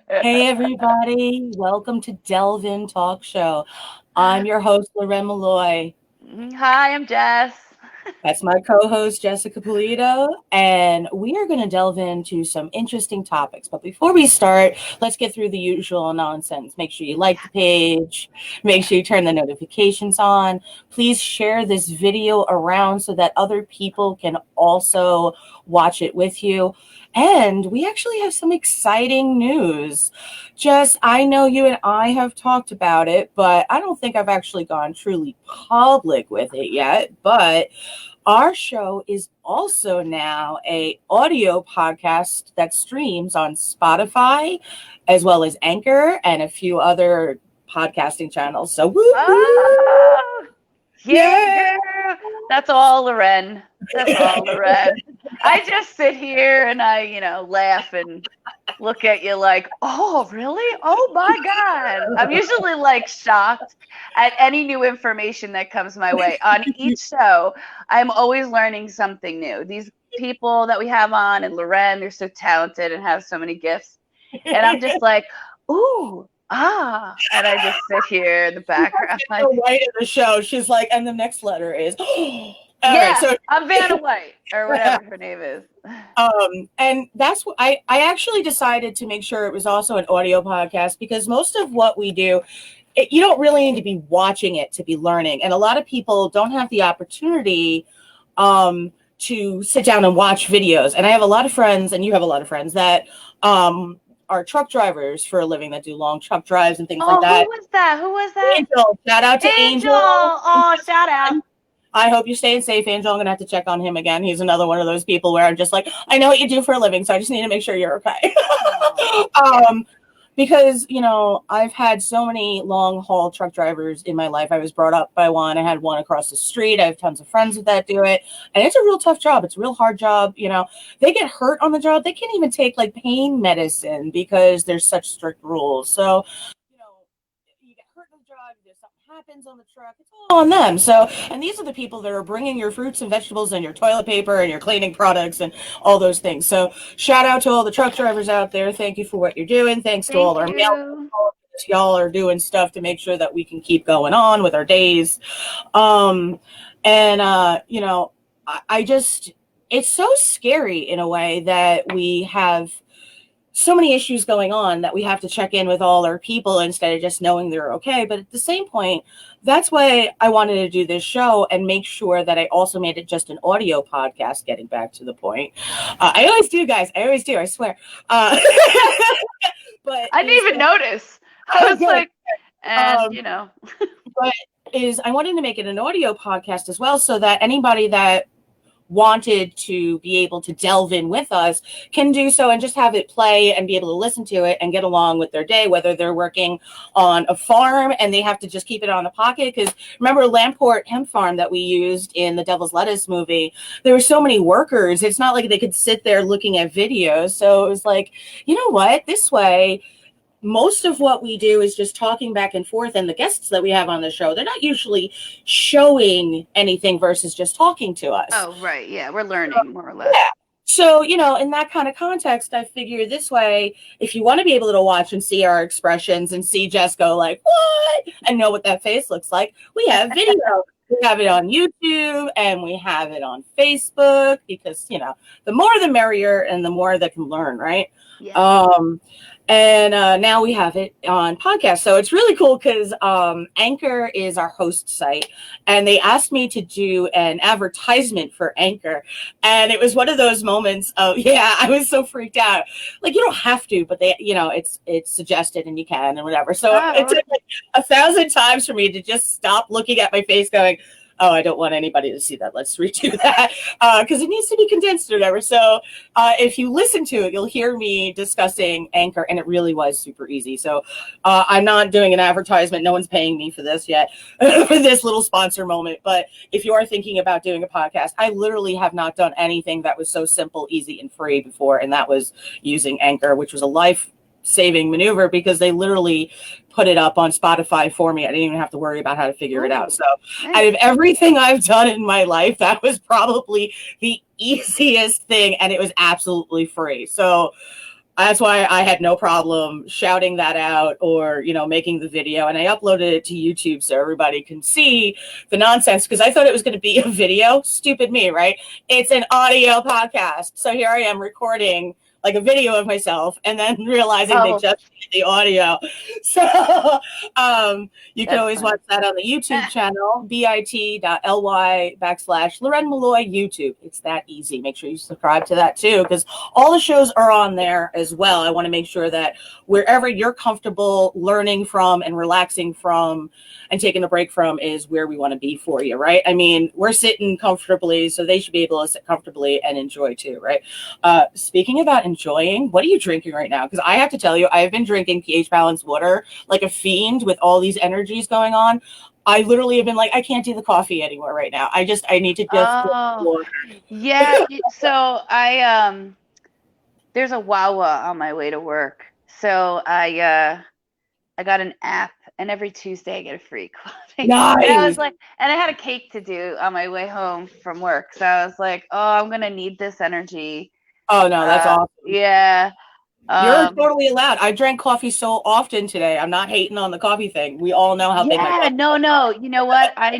Hey everybody, welcome to Delve In Talk Show. I'm your host, Loren Molloy. Hi, I'm Jess. That's my co-host, Jessica Pallitto, and we are going to delve into some interesting topics. But before we start, let's get through the usual nonsense. Make sure you like the page. Make sure you turn the notifications on. Please share this video around so that other people can also watch it with you. And we actually have some exciting news. Jess, I know you and I have talked about it, but I don't think I've actually gone truly public with it yet. But our show is also now a audio podcast that streams on Spotify as well as Anchor and a few other podcasting channels. So woo woo! Oh, yeah, Yeah. girl. That's all Loren. That's all Loren. I just sit here and I laugh and look at you like, oh, really? Oh my God. I'm usually like shocked at any new information that comes my way. On each show, I'm always learning something new. These people that we have on and Loren, they're so talented and have so many gifts. And I'm just like, ooh, and I just sit here in the background The like, white of the show, she's like, and the next letter is. All right, yeah, so I'm Vanna White or whatever her name is. and that's what I actually decided to make sure it was also an audio podcast because most of what we do, you don't really need to be watching it to be learning, and a lot of people don't have the opportunity to sit down and watch videos. And I have a lot of friends, and you have a lot of friends that are truck drivers for a living that do long truck drives and things like Oh, who that. was that? Who was that? Angel, shout out to Angel. Angel. Oh, shout out. I hope you're staying safe, Angel. I'm gonna have to check on him again. He's another one of those people where I'm just like, I know what you do for a living, so I just need to make sure you're okay. Oh, yeah. um, because I've had so many long haul truck drivers in my life. I was brought up by one. I had one across the street. I have tons of friends that do it, and it's a real tough job. It's a real hard job. They get hurt on the job. They can't even take like pain medicine because there's such strict rules. So you get hurt on the job, if something happens on the truck, it's all on them. So, and these are the people that are bringing your fruits and vegetables and your toilet paper and your cleaning products and all those things. So, shout out to all the truck drivers out there. Thank you for what you're doing. Thanks to all Thank our mail. you. Y'all are doing stuff to make sure that we can keep going on with our days. Um, and, I just, it's so scary in a way that we have so many issues going on that we have to check in with all our people instead of just knowing they're okay. But at the same point, that's why I wanted to do this show and make sure that I also made it just an audio podcast, getting back to the point. I always do, guys. I always do. I swear. But I didn't even notice. I was like, and um, but I wanted to make it an audio podcast as well so that anybody that wanted to be able to delve in with us can do so and just have it play and be able to listen to it and get along with their day, whether they're working on a farm and they have to just keep it on the pocket. Because remember Lamport Hemp Farm that we used in the Devil's Lettuce movie, there were so many workers. It's not like they could sit there looking at videos. So it was like, you know what, this way most of what we do is just talking back and forth, and the guests that we have on the show, they're not usually showing anything versus just talking to us. oh, right. Yeah, we're learning more or less. Yeah. So, in that kind of context, I figure this way, if you want to be able to watch and see our expressions and see Jess go like, what? And know what that face looks like, we have video. We have it on YouTube and we have it on Facebook because, the more the merrier and the more they can learn, right? Yeah. And now we have it on podcast. So it's really cool because Anchor is our host site. And they asked me to do an advertisement for Anchor. And it was one of those moments of, yeah, I was so freaked out. Like, you don't have to, but they, it's suggested and you can and whatever. So it took like 1,000 times for me to just stop looking at my face going, oh, I don't want anybody to see that. Let's redo that because it needs to be condensed or whatever. So if you listen to it, you'll hear me discussing Anchor, and it really was super easy. So I'm not doing an advertisement. No one's paying me for this yet, for this little sponsor moment. But if you are thinking about doing a podcast, I literally have not done anything that was so simple, easy, and free before, and that was using Anchor, which was a life-saving maneuver because they literally put it up on Spotify for me. I didn't even have to worry about how to figure it out. So out of everything I've done in my life, that was probably the easiest thing, and it was absolutely free. So That's why I had no problem shouting that out or, making the video. And I uploaded it to YouTube so everybody can see the nonsense because I thought it was going to be a video. Stupid me, right? It's an audio podcast. So here I am recording like a video of myself and then realizing they just did the audio. So you can always watch that on the YouTube channel, bit.ly/Loren Molloy YouTube. It's that easy. Make sure you subscribe to that too, because all the shows are on there as well. I want to make sure that wherever you're comfortable learning from and relaxing from and taking a break from is where we want to be for you, right? I mean, we're sitting comfortably, so they should be able to sit comfortably and enjoy too, right? Speaking about enjoying, what are you drinking right now? Because I have to tell you, I've been drinking pH balanced water like a fiend with all these energies going on. I literally have been like, I can't do the coffee anymore right now. I need to just water. Yeah. So there's a Wawa on my way to work. So I got an app, and every Tuesday I get a free coffee. Nice. And I was like, and I had a cake to do on my way home from work. So I was like, oh, I'm gonna need this energy. Oh no, that's awesome. Yeah. You're totally allowed. I drank coffee so often today. I'm not hating on the coffee thing. We all know how big my coffee is. No. You know what? I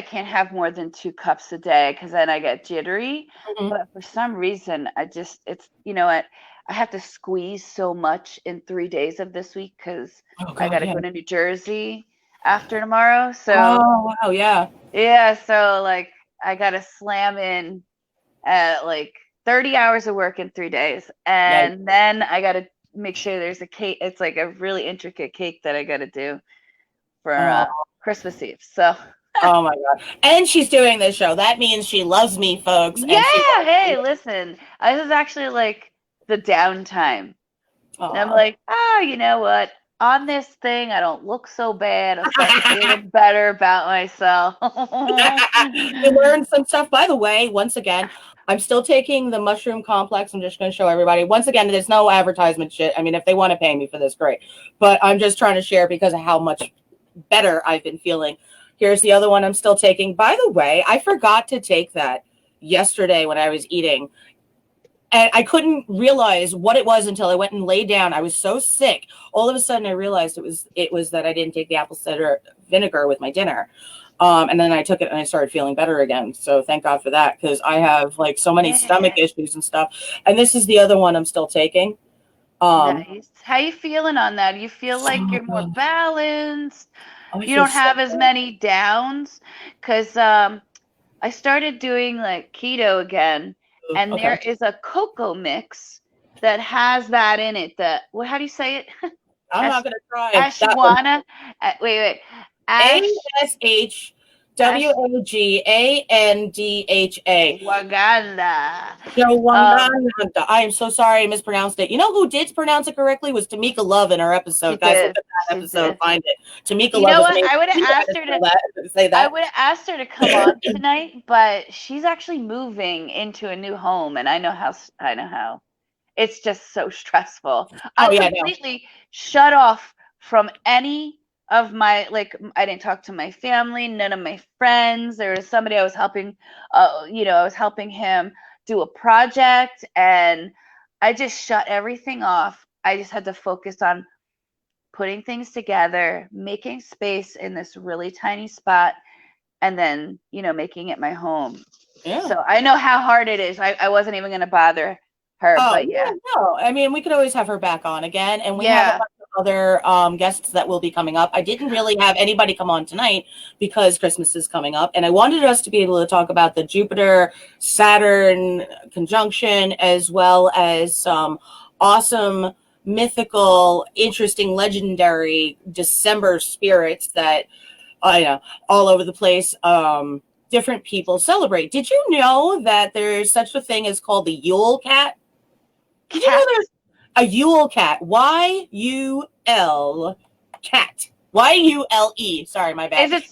can't have more than 2 cups a day because then I get jittery. Mm-hmm. But for some reason, it's you know what? I have to squeeze so much in 3 days of this week because I got to go to New Jersey after tomorrow. So wow, yeah. Yeah, so like I got to slam in at like 30 hours of work in 3 days. And then I got to make sure there's a cake. It's like a really intricate cake that I got to do for Christmas Eve. So. Oh my God. And she's doing this show. That means she loves me, folks. Yeah. Hey, listen, this is actually like the downtime. And I'm like, you know what? On this thing, I don't look so bad. I'm starting feeling better about myself. You learned some stuff. By the way, once again, I'm still taking the mushroom complex. I'm just going to show everybody. Once again, there's no advertisement shit. I mean, if they want to pay me for this, great. But I'm just trying to share because of how much better I've been feeling. Here's the other one I'm still taking. By the way, I forgot to take that yesterday when I was eating. And I couldn't realize what it was until I went and laid down. I was so sick. All of a sudden, I realized it was that I didn't take the apple cider vinegar with my dinner. And then I took it and I started feeling better again. So thank God for that, because I have like so many stomach issues and stuff. And this is the other one I'm still taking. Nice. How you feeling on that? You feel like you're more balanced? You don't have as many downs? Because I started doing like keto again. And there is a cocoa mix that has that in it. How do you say it? I'm not going to try. Ashwana. Wait. ASHWOGANDHA. Waganda. I am so sorry I mispronounced it. You know who did pronounce it correctly was Tamika Love in our episode. Guys, look at that episode. Find it. Tamika Love. You know what? I would have asked her to say that. I would have asked her to come on tonight, but she's actually moving into a new home, and I know how. It's just so stressful. I'm completely shut off from any of my, I didn't talk to my family, none of my friends. There was somebody I was helping, I was helping him do a project, and I just shut everything off. I just had to focus on putting things together, making space in this really tiny spot, and then, making it my home. Yeah. So I know how hard it is. I wasn't even going to bother her, but yeah. No, I mean, we could always have her back on again, and we have a bunch of other guests that will be coming up. I didn't really have anybody come on tonight because Christmas is coming up, and I wanted us to be able to talk about the Jupiter Saturn Conjunction, as well as some awesome, mythical, interesting, legendary December spirits that all over the place. Different people celebrate. Did you know that there's such a thing as called the Yule cat? Did you know there's a Yule cat? Y-U-L cat. Y-U-L-E. Sorry, my bad. Is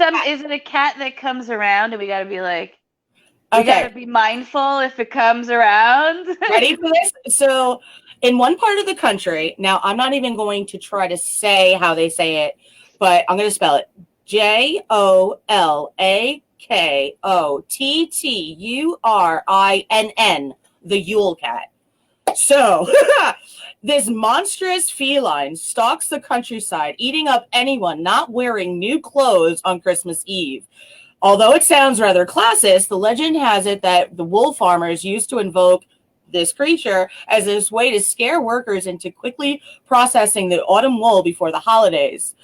it a cat that comes around and we gotta be like, we gotta be mindful if it comes around? Ready for this? So in one part of the country, now I'm not even going to try to say how they say it, but I'm gonna spell it. Jolakotturinn, the Yule cat. So This monstrous feline stalks the countryside, eating up anyone not wearing new clothes on Christmas Eve. Although it sounds rather classist, the legend has it that the wool farmers used to invoke this creature as this way to scare workers into quickly processing the autumn wool before the holidays.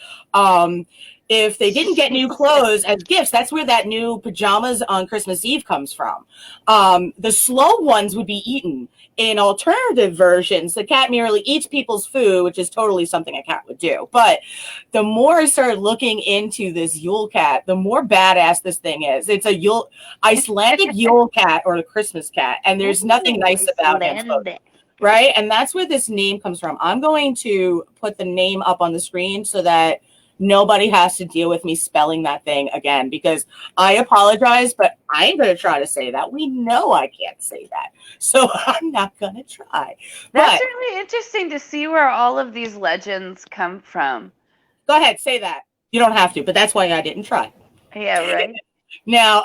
If they didn't get new clothes as gifts, that's where that new pajamas on Christmas Eve comes from. The slow ones would be eaten. In alternative versions, the cat merely eats people's food, which is totally something a cat would do. But the more I started looking into this Yule cat, the more badass this thing is. It's a Icelandic Yule cat, or a Christmas cat, and there's nothing nice about him. Right? And that's where this name comes from. I'm going to put the name up on the screen so that nobody has to deal with me spelling that thing again, because I apologize, but I ain't going to try to say that. We know I can't say that. So I'm not going to try. That's really interesting to see where all of these legends come from. Go ahead, say that. You don't have to, but that's why I didn't try. Yeah, right. Now,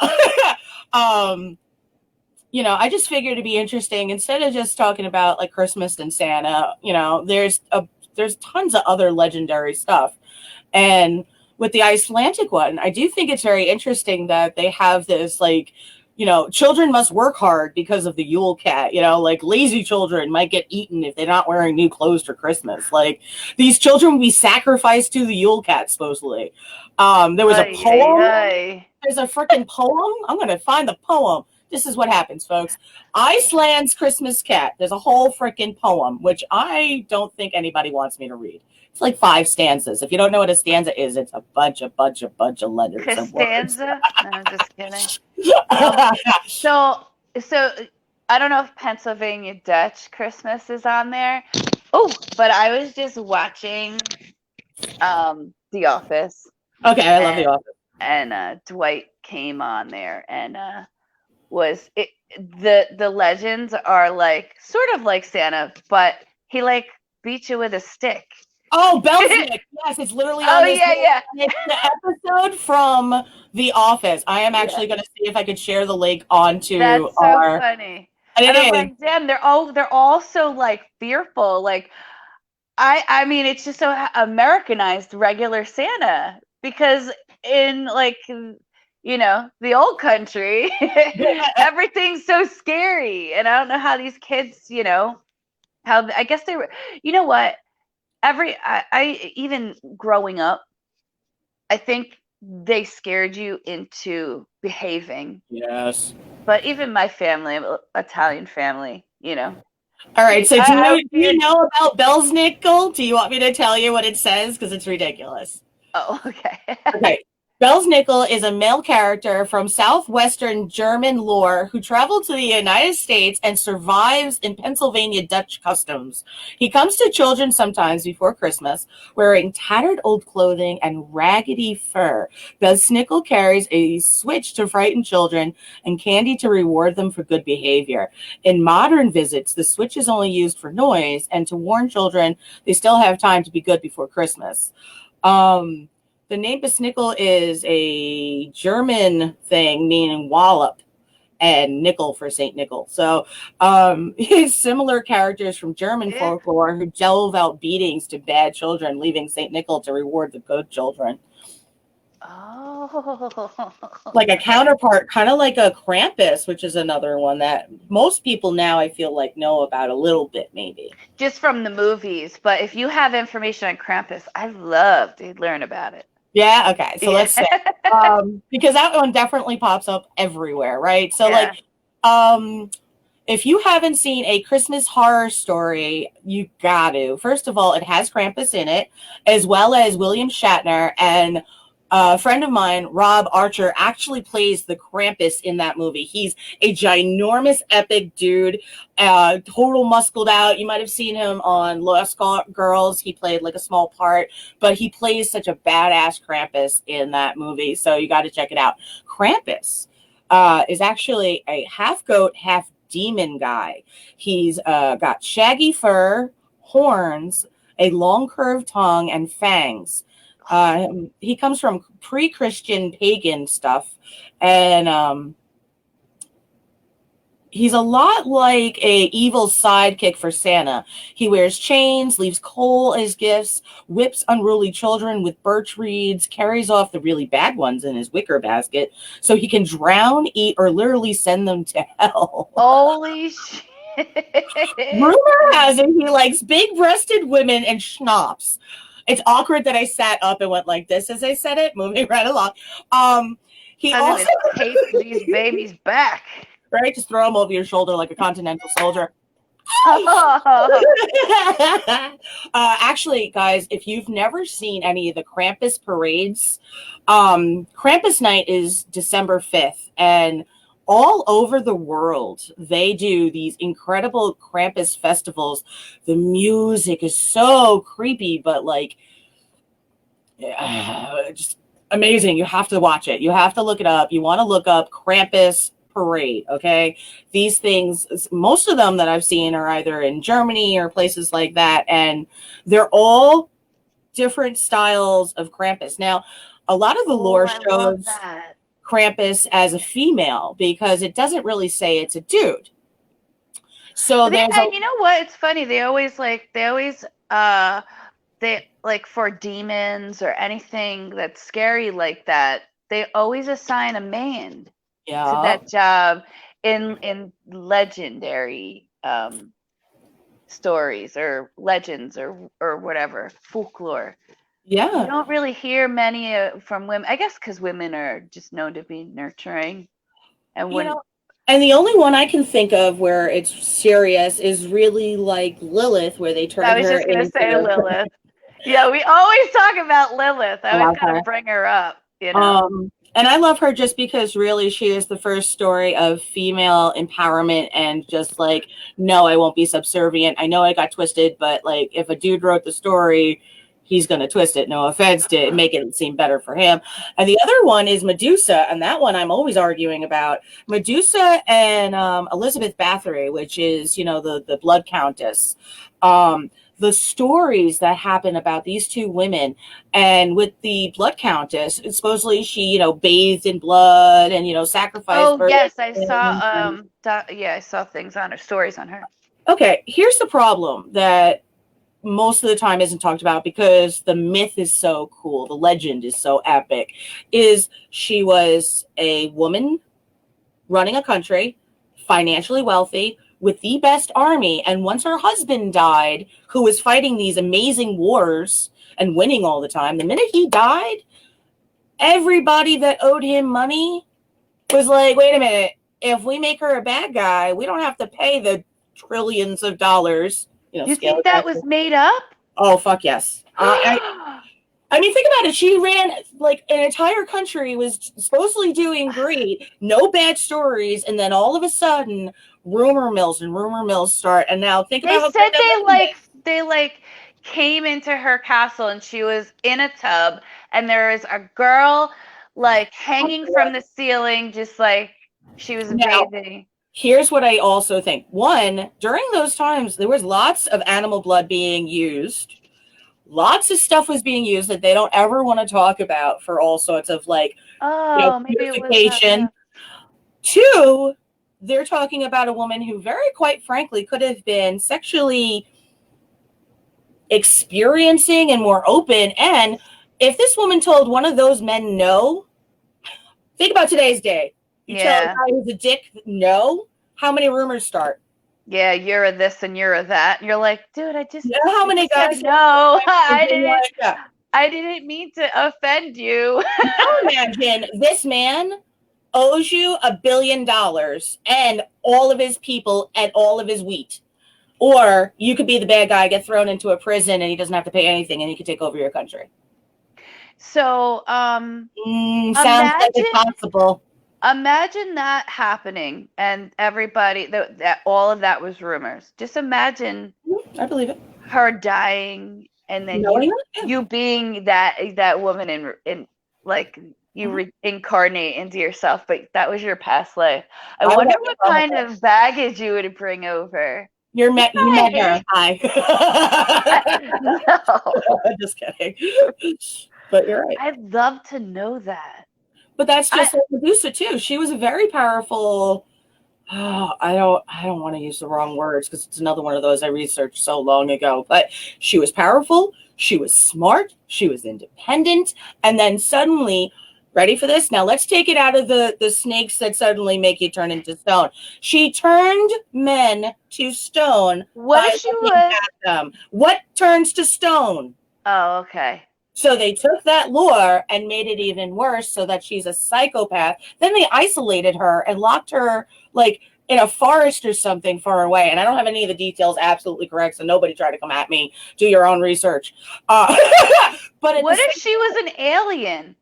I just figured it'd be interesting, instead of just talking about like Christmas and Santa, there's tons of other legendary stuff. And with the Icelandic one, I do think it's very interesting that they have this, like, children must work hard because of the Yule cat. Like lazy children might get eaten if they're not wearing new clothes for Christmas. Like these children will be sacrificed to the Yule cat, supposedly. There was a poem. There's a freaking poem. I'm going to find the poem. This is what happens, folks. Iceland's Christmas cat. There's a whole freaking poem, which I don't think anybody wants me to read. It's like 5 stanzas. If you don't know what a stanza is, it's a bunch of letters. A stanza? No, I'm just kidding. So I don't know if Pennsylvania Dutch Christmas is on there. Oh, but I was just watching The Office. Okay, I love The Office. And Dwight came on there, and the legends are like sort of like Santa, but he like beats you with a stick. Oh, Belznick. Yes, it's literally on this. Yeah. It's the episode from The Office. I am actually going to see if I could share the link onto That's so funny. And I'm like, damn, they're all so like fearful. Like, I mean, it's just so Americanized regular Santa, because in like, the old country, everything's so scary. And I don't know how these kids, how, I guess they were, what? I even growing up, I think they scared you into behaving. Yes. But even my family, Italian family, All right. So do you know about Belznickel? Do you want me to tell you what it says? Because it's ridiculous. Oh, okay. Okay. Belznickel is a male character from southwestern German lore who traveled to the United States and survives in Pennsylvania Dutch customs. He comes to children sometimes before Christmas, wearing tattered old clothing and raggedy fur. Belznickel carries a switch to frighten children and candy to reward them for good behavior. In modern visits, the switch is only used for noise and to warn children they still have time to be good before Christmas. The name Besnickel is a German thing meaning wallop, and nickel for Saint Nickel. So it's similar characters from German folklore who delve out beatings to bad children, leaving Saint Nickel to reward the good children. Oh. Like a counterpart, kind of like a Krampus, which is another one that most people now I feel like know about a little bit, maybe. Just from the movies. But if you have information on Krampus, I'd love to learn about it. Yeah, okay. So let's say, because that one definitely pops up everywhere, right? So if you haven't seen A Christmas Horror Story, you got to. First of all, it has Krampus in it, as well as William Shatner, and a friend of mine, Rob Archer, actually plays the Krampus in that movie. He's a ginormous, epic dude, total muscled out. You might have seen him on Lost Girls. He played like a small part, but he plays such a badass Krampus in that movie. So you got to check it out. Krampus is actually a half goat, half demon guy. He's got shaggy fur, horns, a long curved tongue, and fangs. He comes from pre-Christian pagan stuff, and he's a lot like a evil sidekick for Santa. He wears chains, leaves coal as gifts, whips unruly children with birch reeds, carries off the really bad ones in his wicker basket so he can drown, eat, or literally send them to hell. Holy shit. Rumor has it he likes big-breasted women and schnapps. It's awkward that I sat up and went like this as I said it, moving right along. He I'm also gonna tape these babies back. right, just throw them over your shoulder like a continental soldier. Actually, guys, if you've never seen any of the Krampus parades, Krampus night is December 5th, and all over the world, they do these incredible Krampus festivals. The music is so creepy, but like, just amazing. You have to watch it. You have to look it up. You want to look up Krampus parade, okay? These things, most of them that I've seen are either in Germany or places like that, and they're all different styles of Krampus. Now, a lot of the lore shows Krampus as a female because it doesn't really say it's a dude. So and you know what? It's funny. They like for demons or anything that's scary like that, they always assign a man to that job in legendary stories or legends or whatever, folklore. Yeah. You don't really hear many from women, I guess, because women are just known to be nurturing. And and the only one I can think of where it's serious is really like Lilith, where they turn her into... I was just going to say Lilith. Yeah, we always talk about Lilith. I always kind of bring her up, you know. And I love her just because really she is the first story of female empowerment and just like, no, I won't be subservient. I know I got twisted, but like if a dude wrote the story, he's going to twist it. No offense to make it seem better for him. And the other one is Medusa. And that one I'm always arguing about. Medusa and Elizabeth Bathory, which is, you know, the blood countess. The stories that happen about these two women, and with the blood countess, supposedly she, you know, bathed in blood and, you know, sacrificed. Oh, yes, I saw, I saw things on her, stories on her. Okay, here's the problem that most of the time isn't talked about because the myth is so cool, the legend is so epic, is she was a woman running a country, financially wealthy, with the best army, and once her husband died, who was fighting these amazing wars and winning all the time, the minute he died, everybody that owed him money was like, wait a minute, if we make her a bad guy, we don't have to pay the trillions of dollars. You think that was made up? Oh, fuck yes. I mean, think about it. She ran, like, an entire country was supposedly doing great, no bad stories, and then all of a sudden, rumor mills start. And now think about... They said they came into her castle and she was in a tub, and there was a girl, like, hanging from the ceiling, just like she was bathing. Here's what I also think. One, during those times, there was lots of animal blood being used. Lots of stuff was being used that they don't ever want to talk about for all sorts of like purification. Two, they're talking about a woman who very quite frankly could have been sexually experiencing and more open. And if this woman told one of those men no, think about today's day. You tell a guy who's a dick no, how many rumors start? Yeah, you're a this and you're a that. And you're like, dude, I just... You know how many guys... No, I didn't mean to offend you. Imagine this man owes you $1 billion and all of his people and all of his wheat. Or you could be the bad guy, get thrown into a prison, and he doesn't have to pay anything, and he could take over your country. So, sounds like it's possible. Imagine that happening, and everybody that all of that was rumors. Just imagine, I believe it, her dying, and then you being that woman in like you reincarnate into yourself, but that was your past life. I wonder what kind of baggage you would bring over. You met her. Hi. No. Just kidding. But you're right. I'd love to know that. But that's just like Medusa too. She was a very powerful I don't want to use the wrong words because it's another one of those I researched so long ago, but she was powerful, she was smart, she was independent, and then suddenly, ready for this? Now let's take it out of the snakes that suddenly make you turn into stone. She turned men to stone What by if she looking was? at them. What turns to stone? Oh, okay. So they took that lore and made it even worse so that she's a psychopath. Then they isolated her and locked her like in a forest or something far away. And I don't have any of the details absolutely correct, so nobody try to come at me. Do your own research. But what if she was an alien?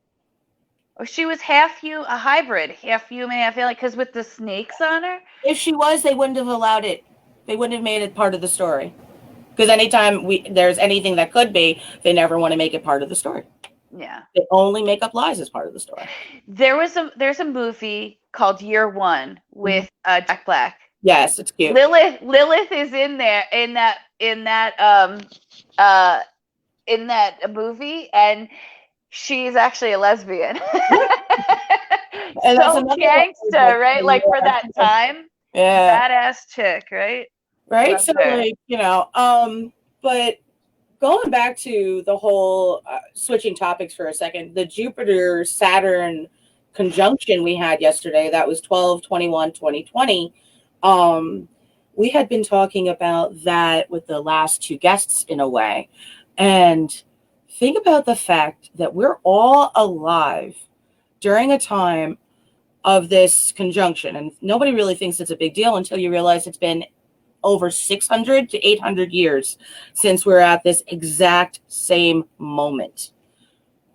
Or she was a hybrid, half human, half alien, because with the snakes on her? If she was, they wouldn't have allowed it. They wouldn't have made it part of the story. Because anytime there's anything that could be, they never want to make it part of the story. Yeah. They only make up lies as part of the story. There's a movie called Year One with Jack Black. Yes, it's cute. Lilith is in there in that movie, and she's actually a lesbian. And so gangster, right? Like for that time. Yeah. Badass chick, right? Right. So like, but going back to the whole switching topics for a second, the Jupiter Saturn conjunction we had yesterday, that was 12/21/2020. We had been talking about that with the last two guests in a way. And think about the fact that we're all alive during a time of this conjunction. And nobody really thinks it's a big deal until you realize it's been over 600 to 800 years since we're at this exact same moment.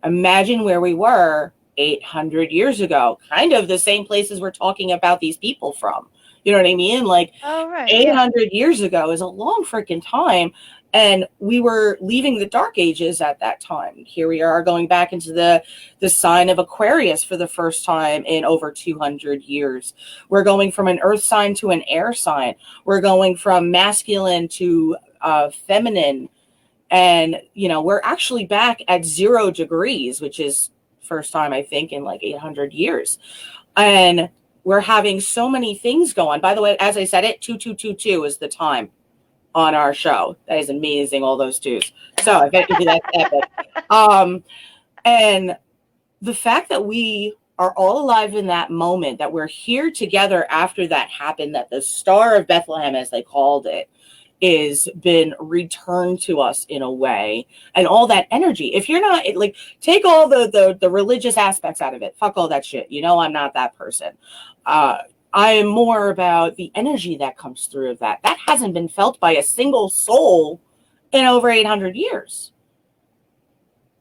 Imagine where we were 800 years ago, kind of the same places we're talking about these people from. You know what I mean? Like 800 years ago is a long freaking time. And we were leaving the dark ages at that time. Here we are going back into the sign of Aquarius for the first time in over 200 years. We're going from an earth sign to an air sign. We're going from masculine to feminine. And, we're actually back at 0 degrees, which is first time, I think, in like 800 years. And we're having so many things going. By the way, as I said it, 2222 is the time on our show. That is amazing, all those twos. So I bet you that's epic. And the fact that we are all alive in that moment, that we're here together after that happened, that the Star of Bethlehem, as they called it, is been returned to us in a way, and all that energy. If you're not like, take all the religious aspects out of it, fuck all that shit. I'm not that person. I am more about the energy that comes through of that. That hasn't been felt by a single soul in over 800 years.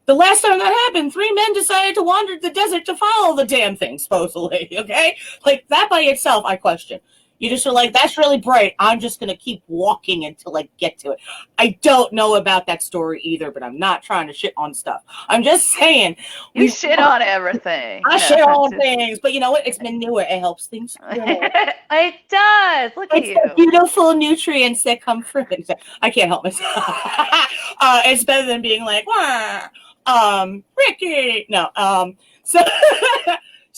The last time that happened, 3 men decided to wander the desert to follow the damn thing, supposedly, okay? Like, that by itself, I question. You just are like, that's really bright. I'm just going to keep walking until I get to it. I don't know about that story either, but I'm not trying to shit on stuff. I'm just saying. You shit on everything. I shit on things, but you know what? It's been newer. It helps things grow. It does. Look at you. It's the beautiful nutrients that come from it. I can't help myself. It's better than being like, Ricky. No.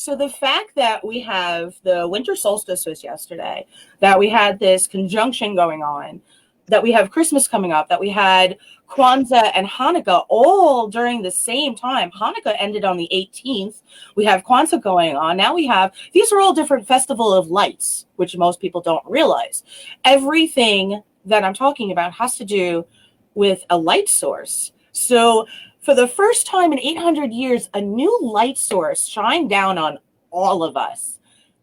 So the fact that we have the winter solstice was yesterday, that we had this conjunction going on, that we have Christmas coming up, that we had Kwanzaa and Hanukkah all during the same time. Hanukkah ended on the 18th. We have Kwanzaa going on. Now these are all different festival of lights, which most people don't realize. Everything that I'm talking about has to do with a light source. So for the first time in 800 years, a new light source shined down on all of us.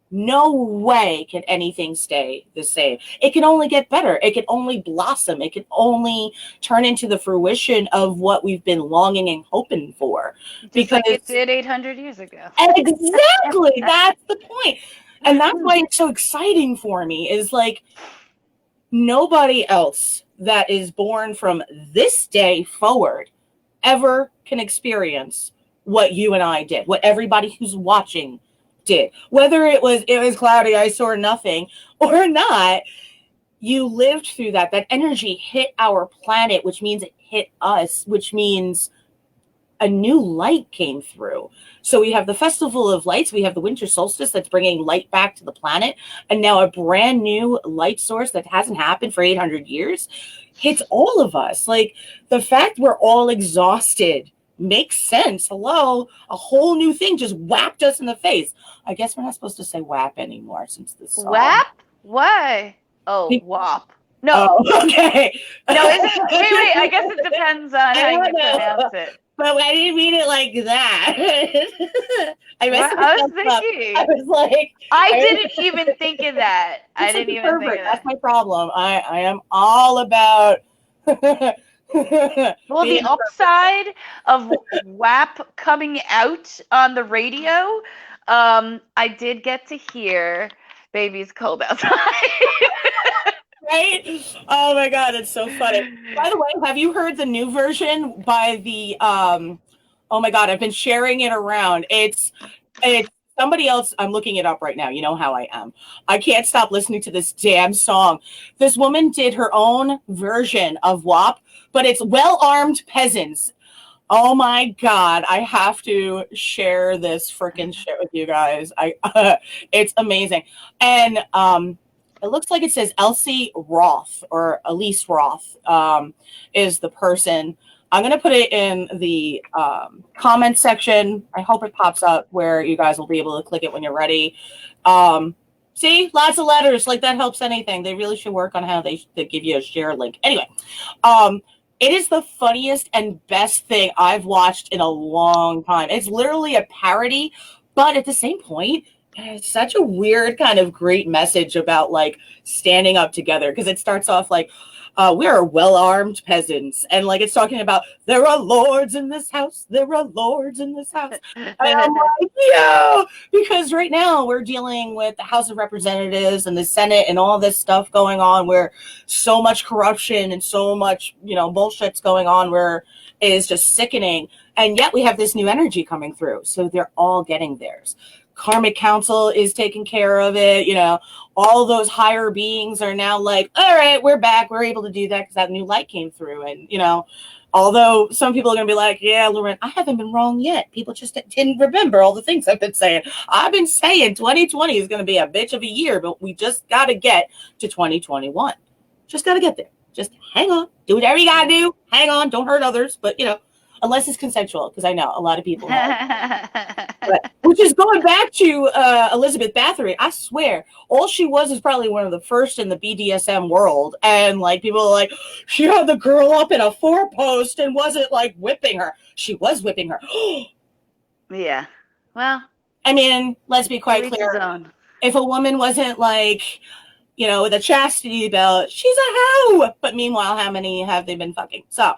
No way can anything stay the same. It can only get better. It can only blossom. It can only turn into the fruition of what we've been longing and hoping for. Just like it did 800 years ago. Exactly. That's the point. And that's why it's so exciting for me, is like, nobody else that is born from this day forward ever can experience what you and I did, what everybody who's watching did. Whether it was cloudy, I saw nothing, or not, you lived through that. That energy hit our planet, which means it hit us, which means a new light came through. So we have the Festival of Lights, we have the winter solstice that's bringing light back to the planet, and now a brand new light source that hasn't happened for 800 years hits all of us. Like, the fact we're all exhausted makes sense. Hello, a whole new thing just whapped us in the face. I guess we're not supposed to say whap anymore since this song. Whap? Why? Oh, whop. No. Oh, okay. No, is it? Wait. I guess it depends on how you pronounce it. But I didn't mean it like that. I was thinking. I was like, I didn't even think of that. I didn't even think of that. That's my problem. I am all about. Well, the upside of WAP coming out on the radio, I did get to hear Baby's Cold Outside. Right? Oh my God, it's so funny. By the way, have you heard the new version by the oh my God, I've been sharing it around. It's somebody else. I'm looking it up right now. You know how I am. I can't stop listening to this damn song. This woman did her own version of WAP, but it's well-armed peasants. Oh my God, I have to share this freaking shit with you guys. It's amazing. And it looks like it says Elsie Roth or Elise Roth is the person. I'm going to put it in the comment section. I hope it pops up where you guys will be able to click it when you're ready. See, lots of letters. Like, that helps anything. They really should work on how they give you a share link. Anyway, it is the funniest and best thing I've watched in a long time. It's literally a parody, but at the same point, it's such a weird kind of great message about like standing up together, because it starts off like, we are well-armed peasants, and like it's talking about there are lords in this house, there are lords in this house. And I'm like, yeah, because right now we're dealing with the House of Representatives and the Senate and all this stuff going on, where so much corruption and so much, bullshit's going on, where it is just sickening. And yet we have this new energy coming through, so they're all getting theirs. Karmic Council is taking care of it. All those higher beings are now like, all right, we're back. We're able to do that because that new light came through. And, although some people are going to be like, yeah, Loren, I haven't been wrong yet. People just didn't remember all the things I've been saying. I've been saying 2020 is going to be a bitch of a year, but we just got to get to 2021. Just got to get there. Just hang on. Do whatever you got to do. Hang on. Don't hurt others. But, unless it's consensual, because I know a lot of people but, which is going back to Elizabeth Bathory. I swear, all she was is probably one of the first in the BDSM world, and like people are like, she had the girl up in a 4-post and wasn't like whipping her. She was whipping her. Yeah. Well, I mean, let's be quite clear. If a woman wasn't like, with a chastity belt, she's a hoe. But meanwhile, how many have they been fucking? So,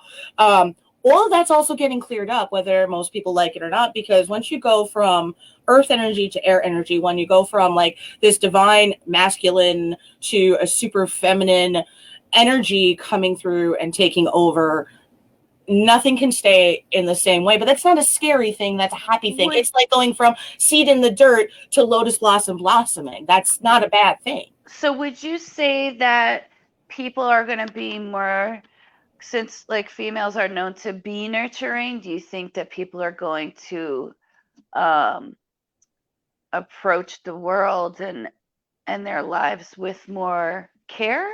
all of that's also getting cleared up, whether most people like it or not, because once you go from earth energy to air energy, when you go from like this divine masculine to a super feminine energy coming through and taking over, nothing can stay in the same way. But that's not a scary thing. That's a happy thing. It's like going from seed in the dirt to lotus blossom blossoming. That's not a bad thing. So would you say that people are going to be more... Since like females are known to be nurturing, do you think that people are going to approach the world and their lives with more care?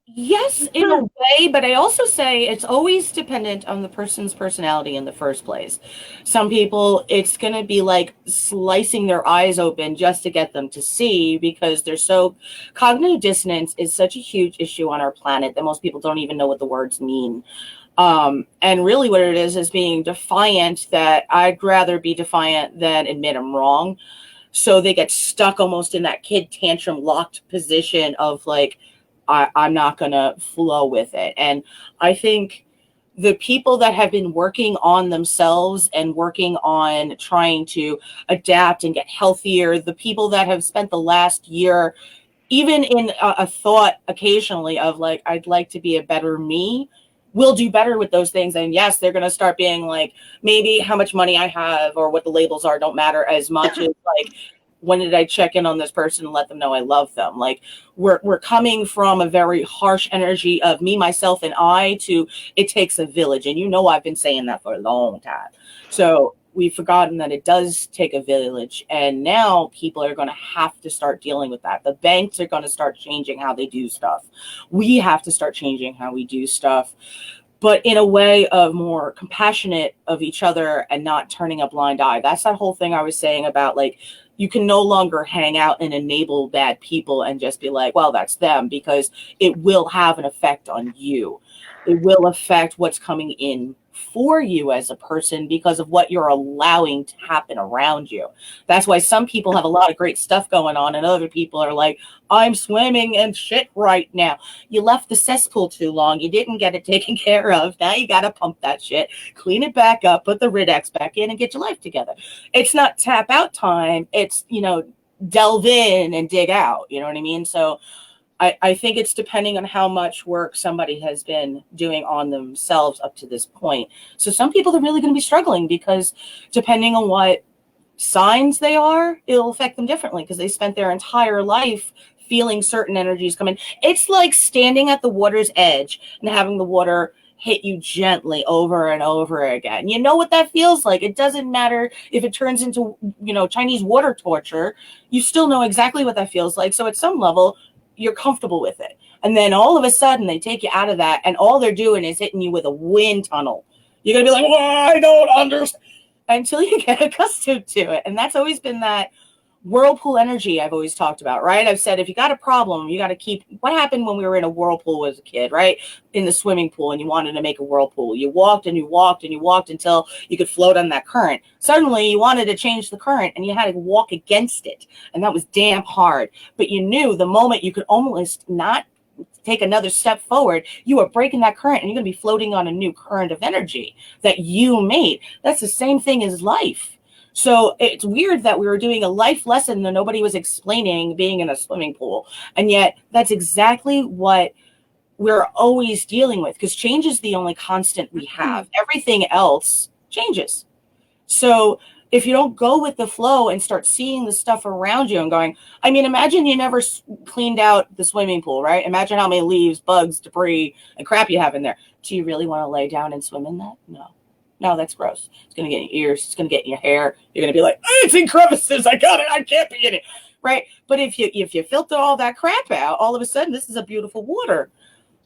Yes, in a way, but I also say it's always dependent on the person's personality in the first place. Some people, it's going to be like slicing their eyes open just to get them to see, because they're so... Cognitive dissonance is such a huge issue on our planet that most people don't even know what the words mean. And really what it is being defiant, that I'd rather be defiant than admit I'm wrong. So they get stuck almost in that kid tantrum locked position of like, I'm not going to flow with it. And I think the people that have been working on themselves and working on trying to adapt and get healthier, the people that have spent the last year, even in a thought occasionally of like, I'd like to be a better me, will do better with those things. And yes, they're going to start being like, maybe how much money I have or what the labels are don't matter as much as like, when did I check in on this person and let them know I love them? Like we're coming from a very harsh energy of me, myself, and I to it takes a village. And you know I've been saying that for a long time. So we've forgotten that it does take a village. And now people are going to have to start dealing with that. The banks are going to start changing how they do stuff. We have to start changing how we do stuff, but in a way of more compassionate of each other and not turning a blind eye. That's that whole thing I was saying about, like, you can no longer hang out and enable bad people and just be like, well, that's them, because it will have an effect on you. It will affect what's coming in for you as a person because of what you're allowing to happen around you. That's why some people have a lot of great stuff going on and other people are like, I'm swimming in shit right now. You left the cesspool too long. You didn't get it taken care of. Now you got to pump that shit, clean it back up, put the Ridex back in and get your life together. It's not tap out time. It's, delve in and dig out. You know what I mean? So I think it's depending on how much work somebody has been doing on themselves up to this point. So some people are really going to be struggling because depending on what signs they are, it'll affect them differently because they spent their entire life feeling certain energies come in. It's like standing at the water's edge and having the water hit you gently over and over again. You know what that feels like. It doesn't matter if it turns into, Chinese water torture. You still know exactly what that feels like. So at some level, you're comfortable with it. And then all of a sudden they take you out of that and all they're doing is hitting you with a wind tunnel. You're going to be like, well, I don't understand, until you get accustomed to it. And that's always been that whirlpool energy I've always talked about, right? I've said, if you got a problem, you got to keep, what happened when we were in a whirlpool as a kid, right? In the swimming pool and you wanted to make a whirlpool. You walked and you walked and you walked until you could float on that current. Suddenly you wanted to change the current and you had to walk against it. And that was damn hard. But you knew the moment you could almost not take another step forward, you are breaking that current and you're going to be floating on a new current of energy that you made. That's the same thing as life. So it's weird that we were doing a life lesson that nobody was explaining being in a swimming pool. And yet that's exactly what we're always dealing with, because change is the only constant we have. Everything else changes. So if you don't go with the flow and start seeing the stuff around you and going, I mean, imagine you never cleaned out the swimming pool, right? Imagine how many leaves, bugs, debris, and crap you have in there. Do you really want to lay down and swim in that? No, that's gross. It's going to get in your ears. It's going to get in your hair. You're going to be like, it's in crevices. I got it. I can't be in it. Right. But if you filter all that crap out, all of a sudden, this is a beautiful water.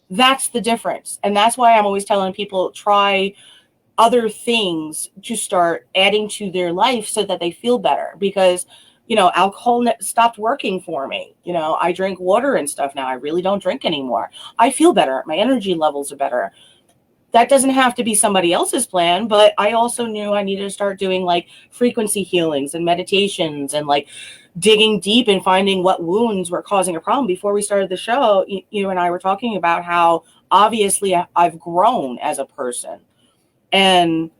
That's the difference. And that's why I'm always telling people, try other things to start adding to their life so that they feel better, because, alcohol stopped working for me. I drink water and stuff now. I really don't drink anymore. I feel better. My energy levels are better. That doesn't have to be somebody else's plan, but I also knew I needed to start doing like frequency healings and meditations and like digging deep and finding what wounds were causing a problem. Before we started the show, you and I were talking about how obviously I've grown as a person. And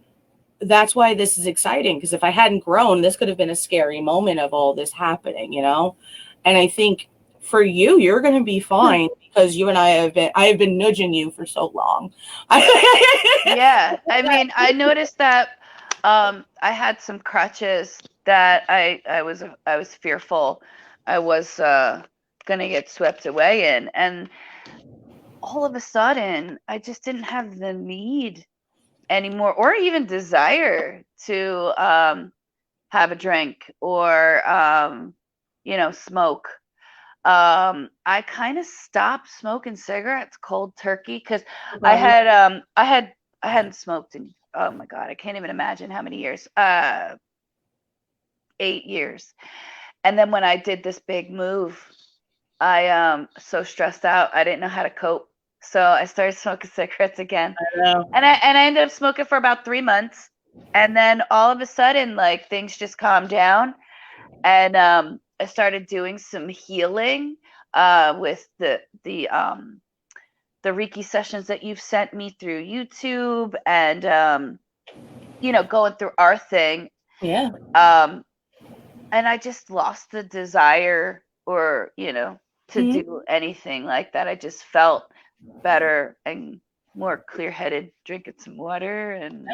that's why this is exciting, because if I hadn't grown, this could have been a scary moment of all this happening, And I think for you, you're going to be fine because you and I have been nudging you for so long. Yeah. I mean, I noticed that I had some crutches that I was fearful I was going to get swept away in. And all of a sudden, I just didn't have the need anymore or even desire to have a drink or, smoke. I kind of stopped smoking cigarettes cold turkey because I hadn't smoked in, oh my God, I can't even imagine how many years, 8 years. And then when I did this big move, I so stressed out, I didn't know how to cope. So I started smoking cigarettes again. I know. And I ended up smoking for about 3 months. And then all of a sudden, like, things just calmed down. And I started doing some healing with the Reiki sessions that you've sent me through YouTube and, going through our thing. Yeah. And I just lost the desire or, to do anything like that. I just felt better and more clear-headed, drinking some water and,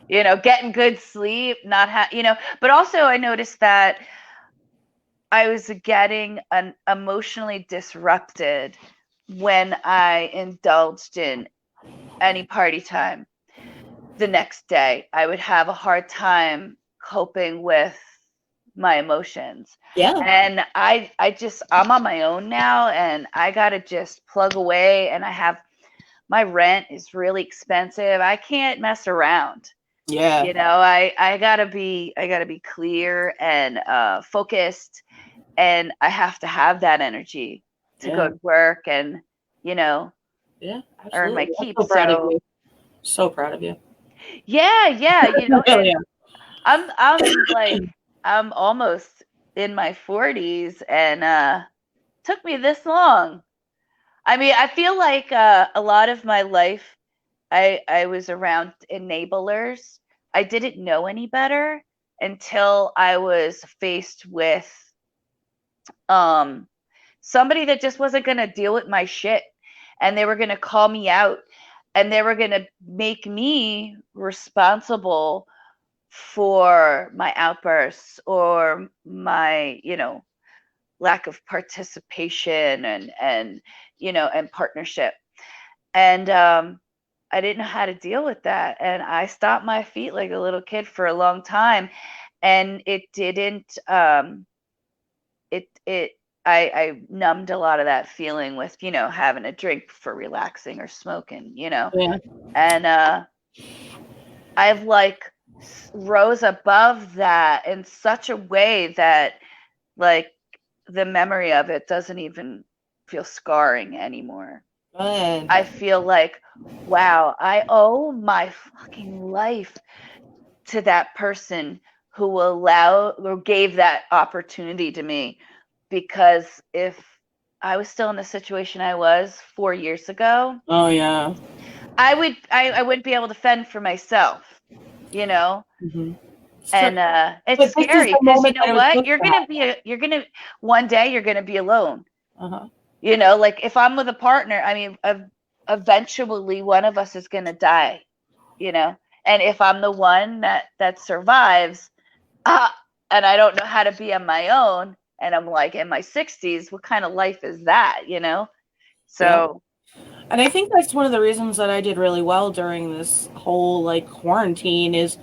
getting good sleep, but also I noticed that I was getting emotionally disrupted when I indulged in any party time. The next day, I would have a hard time coping with my emotions. Yeah. And I'm on my own now, and I got to just plug away, and my rent is really expensive. I can't mess around. Yeah. I gotta be clear and focused, and I have to have that energy to go to work and yeah, earn my absolutely. I'm keep. so proud of you. So proud of you. Yeah, Yeah. I'm like I'm almost in my 40s, and took me this long. I mean, I feel like a lot of my life I was around enablers. I didn't know any better until I was faced with somebody that just wasn't going to deal with my shit, and they were going to call me out, and they were going to make me responsible for my outbursts or my lack of participation and partnership. And I didn't know how to deal with that, and I stopped my feet like a little kid for a long time, and it didn't I numbed a lot of that feeling with having a drink for relaxing or smoking. Yeah. And I've like rose above that in such a way that like the memory of it doesn't even feel scarring anymore. Good. I feel like, wow, I owe my fucking life to that person who gave that opportunity to me. Because if I was still in the situation I was 4 years ago, Oh yeah. I wouldn't be able to fend for myself, Mm-hmm. And it's scary because you know what? One day you're gonna be alone. Uh-huh. Like if I'm with a partner, I mean, eventually one of us is gonna die. And if I'm the one that survives, and I don't know how to be on my own, and I'm like in my 60s, what kind of life is that? So. And I think that's one of the reasons that I did really well during this whole like quarantine is,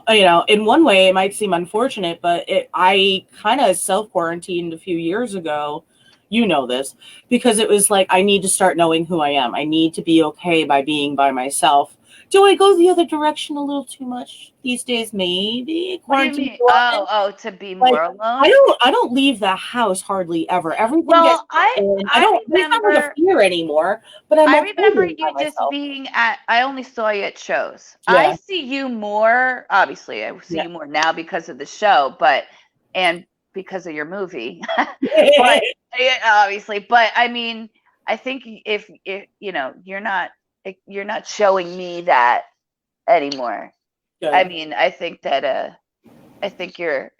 in one way it might seem unfortunate, but I kind of self-quarantined a few years ago. You know this, because it was like, I need to start knowing who I am. I need to be okay by being by myself. Do I go the other direction a little too much these days? Maybe. What do you mean? To be Like, more alone? I don't leave the house hardly ever. Everything gets in. There's not like a fear anymore, but I remember you just being I only saw you at shows. Yeah. I see you more, obviously I see you more now because of the show, and because of your movie. But obviously, but I mean, I think if you're not showing me that anymore. Good. I mean, I think that I think you're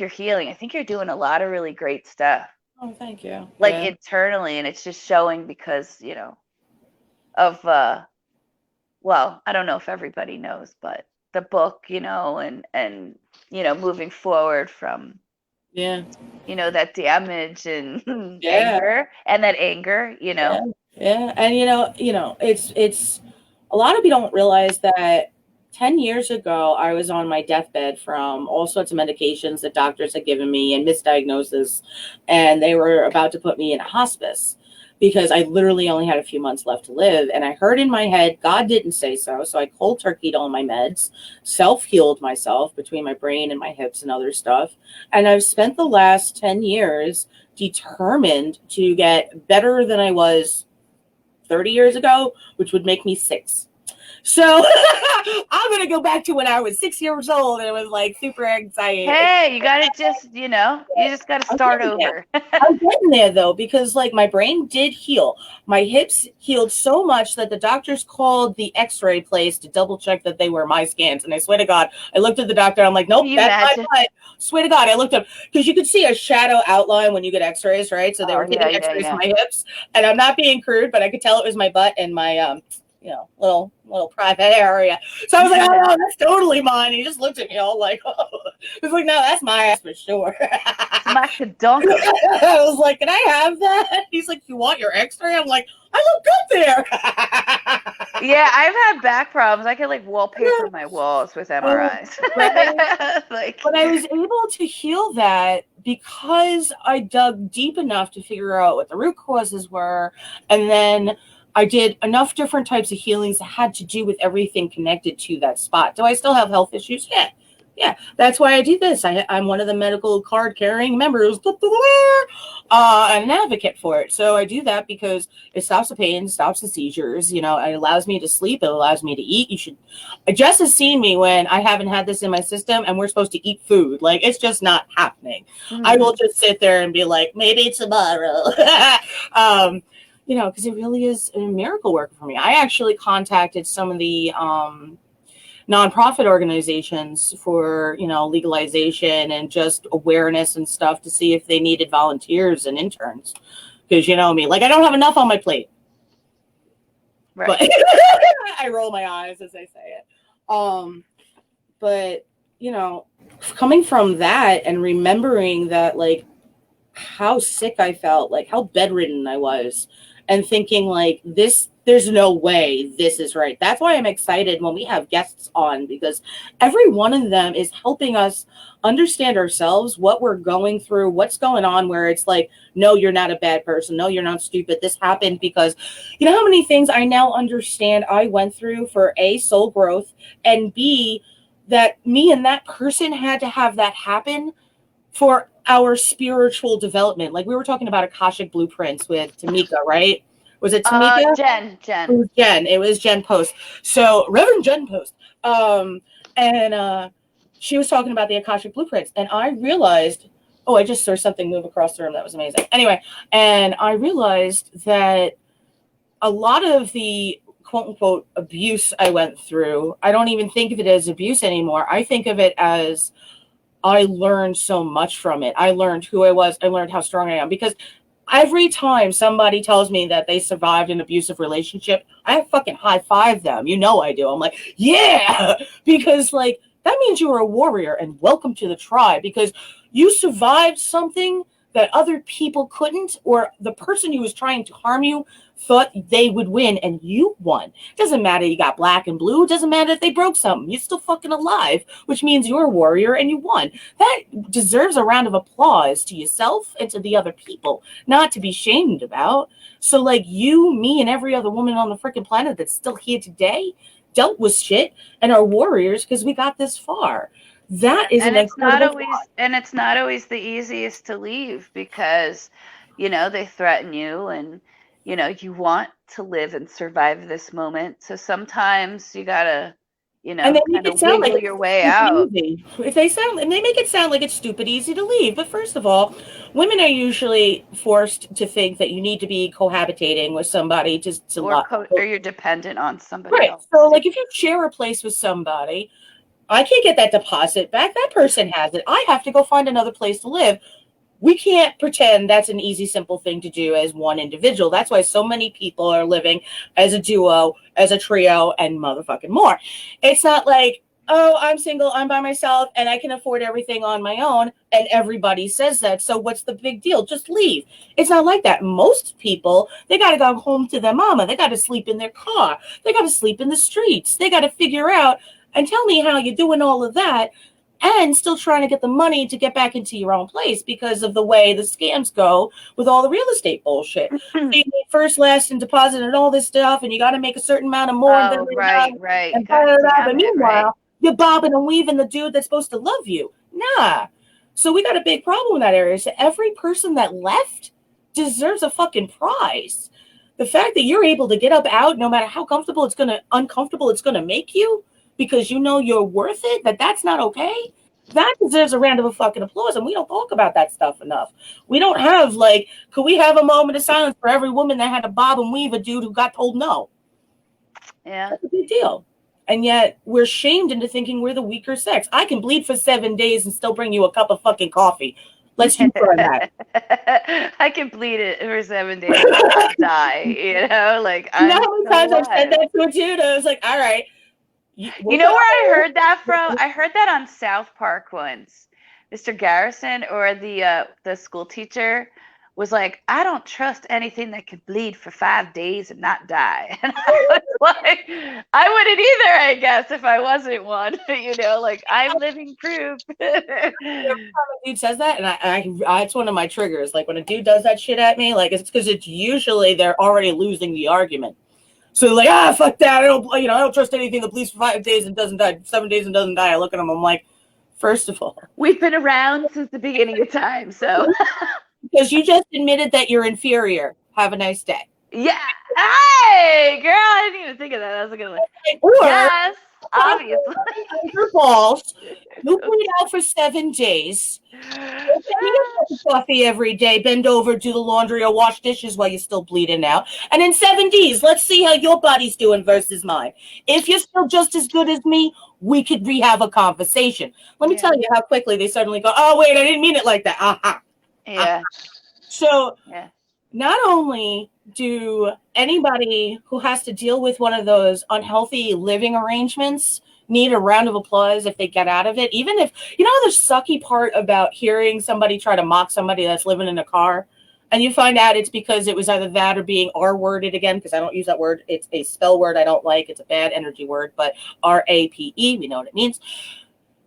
healing. I think you're doing a lot of really great stuff. Oh, thank you. Like internally, and it's just showing because, of well, I don't know if everybody knows, but the book, and moving forward from that damage and anger, and that anger, Yeah. And it's a lot of people don't realize that 10 years ago, I was on my deathbed from all sorts of medications that doctors had given me and misdiagnosis, and they were about to put me in a hospice because I literally only had a few months left to live. And I heard in my head, God didn't say so. So I cold turkeyed all my meds, self-healed myself between my brain and my hips and other stuff. And I've spent the last 10 years determined to get better than I was 30 years ago, which would make me 6. So I'm going to go back to when I was 6 years old and it was like super anxiety. Hey, you got to just, you just got to start over. I'm getting there though, because like my brain did heal. My hips healed so much that the doctors called the x-ray place to double check that they were my scans. And I swear to God, I looked at the doctor. I'm like, nope, that's my butt. Swear to God, I looked up because you could see a shadow outline when you get x-rays, right? So they were getting x-rays of my hips. And I'm not being crude, but I could tell it was my butt and my little private area. So I was like, oh, that's totally mine. He just looked at me all like, oh. He was like, no, that's my ass for sure. It's my kadunka. I was like, can I have that? He's like, you want your X-ray? I'm like, I look good there. Yeah, I've had back problems. I could like wallpaper my walls with MRIs. Right? Like, but I was able to heal that because I dug deep enough to figure out what the root causes were, and then I did enough different types of healings that had to do with everything connected to that spot. Do I still have health issues? Yeah. That's why I do this. I'm one of the medical card carrying members, an advocate for it. So I do that because it stops the pain, stops the seizures. It allows me to sleep. It allows me to eat. Jess has seen me when I haven't had this in my system and we're supposed to eat food. Like, it's just not happening. Mm-hmm. I will just sit there and be like, maybe tomorrow. Because it really is a miracle work for me. I actually contacted some of the nonprofit organizations for, legalization and just awareness and stuff to see if they needed volunteers and interns. Because you know me, like, I don't have enough on my plate. Right. But I roll my eyes as I say it. But, coming from that and remembering that, like, how sick I felt, like how bedridden I was, and thinking like there's no way this is right. That's why I'm excited when we have guests on, because every one of them is helping us understand ourselves, what we're going through, what's going on, where it's like, no, you're not a bad person. No, you're not stupid. This happened because, how many things I now understand I went through for A, soul growth, and B, that me and that person had to have that happen for our spiritual development. Like we were talking about Akashic blueprints with Tamika, right? Was it Tamika? Jen. It was Jen. It was Jen Post. So Reverend Jen Post. And she was talking about the Akashic blueprints. And I realized, I just saw something move across the room. That was amazing. Anyway, and I realized that a lot of the quote unquote abuse I went through, I don't even think of it as abuse anymore. I think of it as I learned so much from it. I learned who I was. I learned how strong I am. Because every time somebody tells me that they survived an abusive relationship, I fucking high five them. I do. I'm like, yeah, because like that means you were a warrior and welcome to the tribe, because you survived something that other people couldn't, or the person who was trying to harm you thought they would win and you won. Doesn't matter you got black and blue. Doesn't matter if they broke something. You're still fucking alive, which means you're a warrior and you won. That deserves a round of applause to yourself and to the other people, not to be shamed about. So like you, me, and every other woman on the freaking planet that's still here today dealt with shit and are warriors because we got this far. That is it's not always the easiest to leave, because they threaten you, and you want to live and survive this moment. So sometimes you gotta and they make it sound like your way out. Easy. They make it sound like it's stupid easy to leave. But first of all, women are usually forced to think that you need to be cohabitating with somebody or you're dependent on somebody else. So like if you share a place with somebody, I can't get that deposit back. That person has it. I have to go find another place to live. We can't pretend that's an easy, simple thing to do as one individual. That's why so many people are living as a duo, as a trio, and motherfucking more. It's not like, oh, I'm single, I'm by myself, and I can afford everything on my own, and everybody says that, so what's the big deal? Just leave. It's not like that. Most people, they got to go home to their mama. They got to sleep in their car. They got to sleep in the streets. They got to figure out, and tell me how you're doing all of that, and still trying to get the money to get back into your own place because of the way the scams go with all the real estate bullshit. So you need first, last, and deposit and all this stuff, and you got to make a certain amount of more. Right. And but meanwhile, you're bobbing and weaving the dude that's supposed to love you. Nah. So we got a big problem in that area. So every person that left deserves a fucking prize. The fact that you're able to get up out, no matter how uncomfortable it's gonna make you, because you're worth it, that's not okay, that deserves a round of fucking applause. And we don't talk about that stuff enough. We don't have could we have a moment of silence for every woman that had to bob and weave a dude who got told no? Yeah. That's a big deal. And yet we're shamed into thinking we're the weaker sex. I can bleed for 7 days and still bring you a cup of fucking coffee. Let's use for that. I can bleed it for 7 days and not die. You know, like You know I'm how many still times I've said alive. that to a dude? I was like, all right. You We'll know where I try. heard that from? I heard that on South Park once. Mr. Garrison or the school teacher was like, I don't trust anything that could bleed for 5 days and not die. And I was like, I wouldn't either, I guess, if I wasn't one. You know, like I'm living proof. Every time a dude says that, and it's one of my triggers. Like when a dude does that shit at me, like it's because it's usually they're already losing the argument. So like, fuck that. I don't trust anything that bleeds for 5 days and doesn't die, 7 days and doesn't die. I look at him, I'm like, first of all, We've been around since the beginning of time, so because you just admitted that you're inferior. Have a nice day. yeah. Hey, girl, I didn't even think of that. That was a good one. Or Yes, obviously. your balls. You bleed out for 7 days. You get coffee every day, bend over, do the laundry, or wash dishes while you're still bleeding out. And in 7 days, let's see how your body's doing versus mine. If you're still just as good as me, we could have a conversation. Let me tell you how quickly they suddenly go, oh, wait, I didn't mean it like that. Yeah. So Yeah. not only do anybody who has to deal with one of those unhealthy living arrangements need a round of applause if they get out of it, even if, you know, the sucky part about hearing somebody try to mock somebody that's living in a car, and you find out it's because it was either that or being R-worded again, because I don't use that word. It's a spell word I don't like. It's a bad energy word, but R-A-P-E, we know what it means.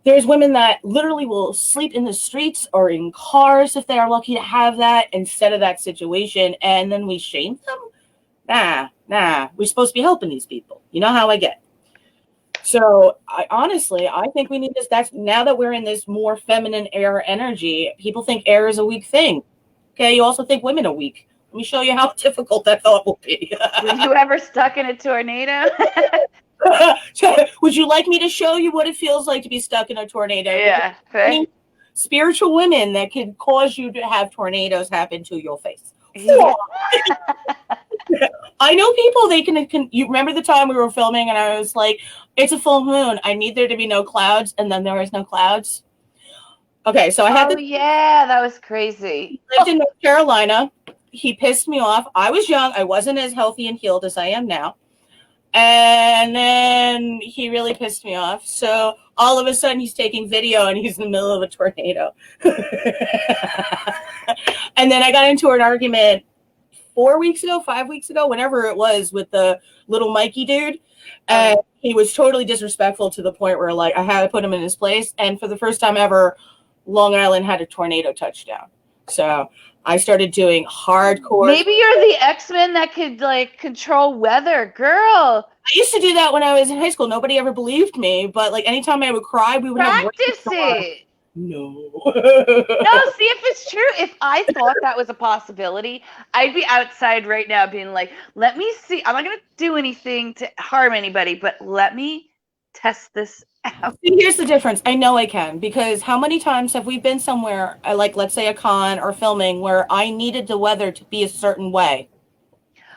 There's women that literally will sleep in the streets or in cars if they are lucky to have that instead of that situation, and then we shame them? Nah. We're supposed to be helping these people. You know how I get. So I think we need this. That's now that we're in this more feminine air energy, people think air is a weak thing. Okay, you also think women are weak. Let me show you how difficult that thought will be. Were you ever stuck in a tornado? Would you like me to show you what it feels like to be stuck in a tornado? Yeah. Spiritual women that could cause you to have tornadoes happen to your face. Yeah. I know people, you remember the time we were filming and I was like, it's a full moon. I need there to be no clouds. And then there was no clouds. Okay, so I had yeah, that was crazy. He lived in North Carolina. He pissed me off. I was young. I wasn't as healthy and healed as I am now. And then he really pissed me off. So all of a sudden he's taking video and he's in the middle of a tornado. And then I got into an argument 4 weeks ago, 5 weeks ago, whenever it was, with the little Mikey dude. And he was totally disrespectful to the point where, like, I had to put him in his place. And for the first time ever, Long Island had a tornado touchdown. So I started doing hardcore. Maybe you're the X-Men that could, like, control weather, girl. I used to do that when I was in high school. Nobody ever believed me, but like anytime I would cry, we would practice it. No. No, see if it's true. If I thought that was a possibility, I'd be outside right now being like, let me see. I'm not going to do anything to harm anybody, but let me test this out. See, here's the difference. I know I can, because how many times have we been somewhere, like let's say a con or filming, where I needed the weather to be a certain way?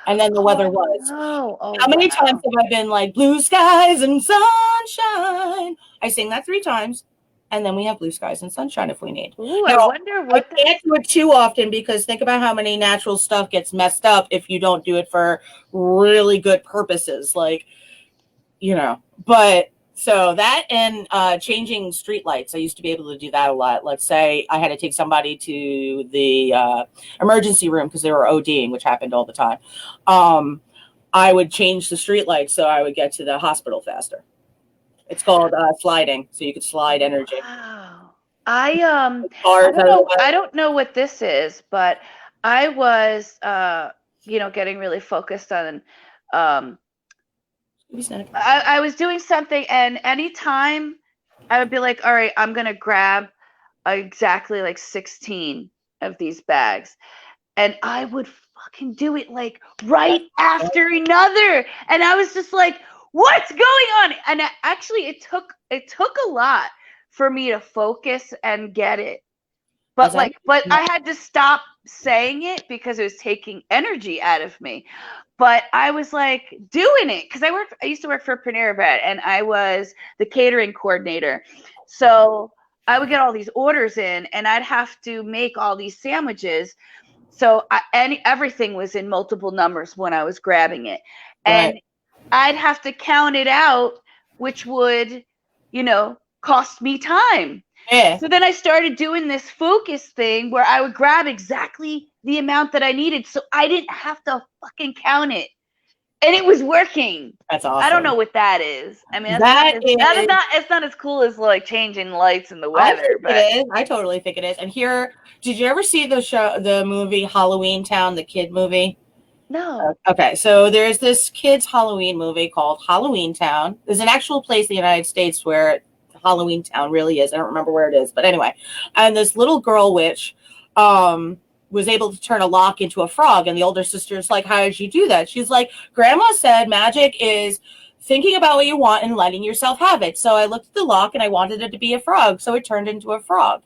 And then the weather was. How many times have I been like, blue skies and sunshine? I sing that 3 times. And then we have blue skies and sunshine if we need. Ooh, now, I wonder what. I can't do it too often, because think about how many natural stuff gets messed up if you don't do it for really good purposes. Like, you know, but so that and changing street lights. I used to be able to do that a lot. Let's say I had to take somebody to the emergency room because they were ODing, which happened all the time. I would change the street lights so I would get to the hospital faster. It's called sliding, so you could slide energy. Wow. I don't know what this is, but I was, getting really focused on. I was doing something, and anytime I would be like, all right, I'm gonna grab exactly like 16 of these bags, and I would fucking do it like right after another, and I was just like, what's going on? And actually it took a lot for me to focus and get it. But I had to stop saying it because it was taking energy out of me. But I was like doing it because I used to work for Panera Bread, and I was the catering coordinator. So I would get all these orders in, and I'd have to make all these sandwiches. So everything was in multiple numbers when I was grabbing it. And Right. I'd have to count it out, which would, cost me time. Yeah. So then I started doing this focus thing where I would grab exactly the amount that I needed. So I didn't have to fucking count it. And it was working. That's awesome. I don't know what that is. I mean, it's not as cool as like changing lights and the weather. But it is. I totally think it is. And here, did you ever see the movie Halloween Town, the kid movie? No. Okay, so there's this kid's Halloween movie called Halloween Town. There's an actual place in the United States where Halloween Town really is. I don't remember where it is, but anyway. And this little girl witch was able to turn a lock into a frog, and the older sister's like, how did you do that? She's like, Grandma said magic is thinking about what you want and letting yourself have it. So I looked at the lock and I wanted it to be a frog, so it turned into a frog.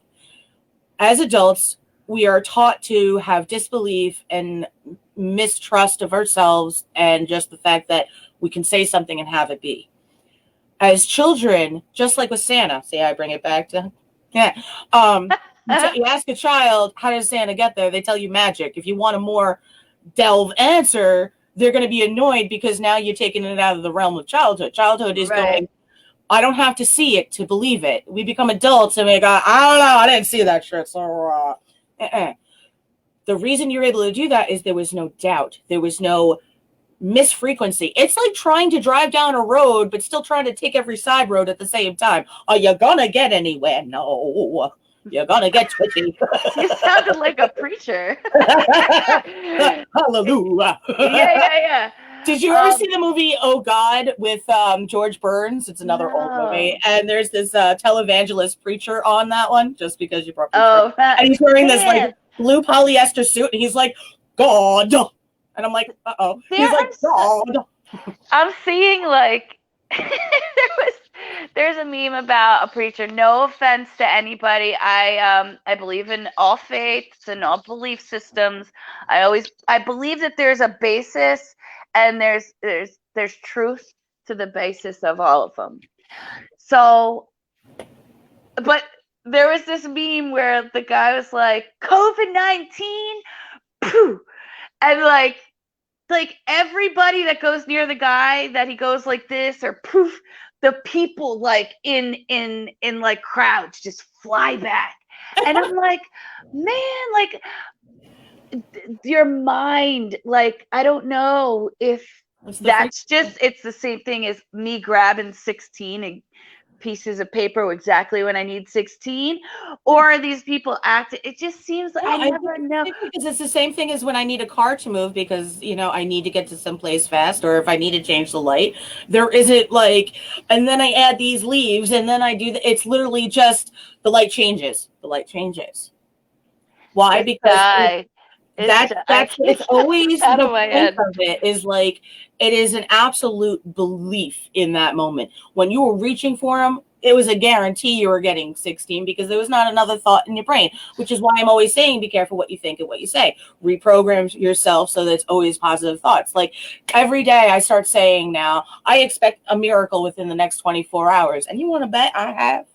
As adults, we are taught to have disbelief and mistrust of ourselves and just the fact that we can say something and have it be. As children, just like with Santa, see, I bring it back to, you ask a child, how does Santa get there? They tell you magic. If you want a more delve answer, they're going to be annoyed because now you're taking it out of the realm of childhood. Childhood is going, I don't have to see it to believe it. We become adults and we go, I don't know, I didn't see that shit. So, The reason you're able to do that is there was no doubt. There was no misfrequency. It's like trying to drive down a road, but still trying to take every side road at the same time. Are you gonna get anywhere? No. You're gonna get twitchy. You sounded like a preacher. Hallelujah. Yeah. Did you ever see the movie Oh God with George Burns? It's another old movie. And there's this televangelist preacher on that one, just because you brought preacher. And he's wearing this like blue polyester suit, and he's like, God. And I'm like, uh-oh. He's like, God. I'm seeing like there's a meme about a preacher. No offense to anybody. I believe in all faiths and all belief systems. I believe that there's a basis and there's truth to the basis of all of them. So, but there was this meme where the guy was like, COVID-19, pooh. And like everybody that goes near the guy that he goes like this or poof, the people like in like crowds just fly back. And I'm like, man, like your mind, like, I don't know if that's just, it's the same thing as me grabbing 16 pieces of paper exactly when I need 16, or these people act. It just seems like I never know, because it's the same thing as when I need a car to move because I need to get to someplace fast, or if I need to change the light, there isn't like, and then I add these leaves and then I do it's literally just the light changes. Why? Because it's always the point of it is like, it is an absolute belief in that moment. When you were reaching for them, it was a guarantee you were getting 16 because there was not another thought in your brain, which is why I'm always saying, be careful what you think and what you say. Reprogram yourself so that it's always positive thoughts. Like every day I start saying now, I expect a miracle within the next 24 hours. And you want to bet I have?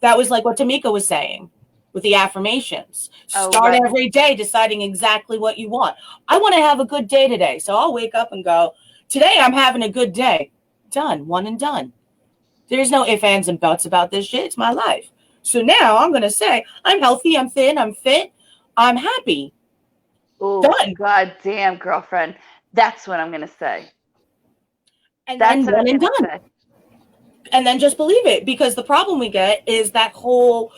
That was like what Tamika was saying with the affirmations. Start every day deciding exactly what you want. I want to have a good day today. So I'll wake up and go, today I'm having a good day. Done. One and done. There's no ifs, ands, and buts about this shit. It's my life. So now I'm going to say, I'm healthy, I'm thin, I'm fit, I'm happy. Oh, done. God damn, girlfriend. That's what I'm going to say. And that's then one and done. Say. And then just believe it. Because the problem we get is that whole